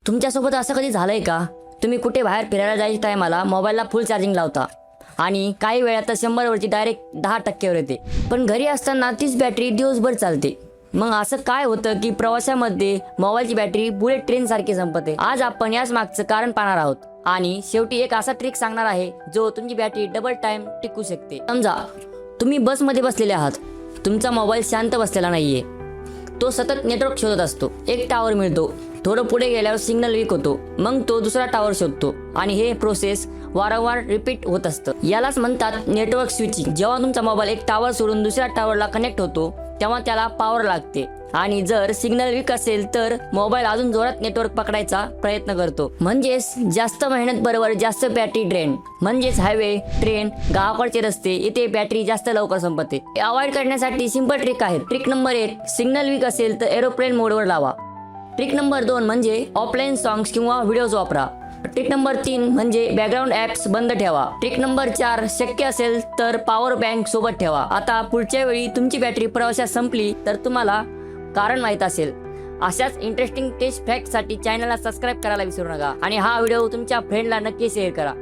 तुमच्यासोबत असं कधी झालंय का? तुम्ही कुठे बाहेर फिरायला जायच्या टायमाला मोबाईलला फुल चार्जिंग लावता आणि काही वेळात तर 100वरची डायरेक्ट 10%वर येते, पण घरी असताना तीच बॅटरी दिवसभर चालते. मग असं काय होतं की प्रवासामध्ये मोबाईलची बॅटरी बुलेट ट्रेन सारखी संपते? आज आपण याच मागचं कारण पाहणार आहोत आणि शेवटी एक असा ट्रिक सांगणार आहे जो तुमची बॅटरी डबल टाइम टिकू शकते. समजा तुम्ही बसमध्ये बसलेले आहात, तुमचा मोबाईल शांत बसलेला नाहीये, तो सतत नेटवर्क शोधत असतो. एक टावर मिळतो, थोडं पुढे गेल्यावर सिग्नल वीक होतो, मग तो दुसरा टावर शोधतो आणि हे प्रोसेस वारंवार रिपीट होत असतं. यालाच म्हणतात नेटवर्क स्विचिंग. जेव्हा तुमचा मोबाईल एक टावर सोडून दुसऱ्या टावरला कनेक्ट होतो तेव्हा त्याला पॉवर लागते आणि जर सिग्नल वीक असेल तर मोबाईल अजून जोरात नेटवर्क पकडायचा प्रयत्न करतो. म्हणजेच जास्त मेहनत बरोबर जास्त बॅटरी ड्रेन. म्हणजेच हायवे, ट्रेन, गावाकडचे रस्ते इथे बॅटरी जास्त लवकर संपते. अवॉइड करण्यासाठी सिंपल ट्रिक आहेत. ट्रिक नंबर 1, सिग्नल वीक असेल तर एरोप्लेन मोडवर लावा. ट्रिक नंबर 2 म्हणजे ऑफलाईन सॉंग्स किंवा व्हिडिओज वापरा. ट्रिक नंबर 3 म्हणजे बॅकग्राऊंड ॲप्स बंद ठेवा. ट्रिक नंबर 4, शक्य असेल तर पॉवर बँक सोबत ठेवा. आता पुढच्या वेळी तुमची बॅटरी प्रवासात संपली तर तुम्हाला कारण माहीत असेल. अशाच इंटरेस्टिंग टेस्ट फॅक्टसाठी चॅनलला सबस्क्राईब करायला विसरू नका आणि हा व्हिडिओ तुमच्या फ्रेंडला नक्की शेअर करा.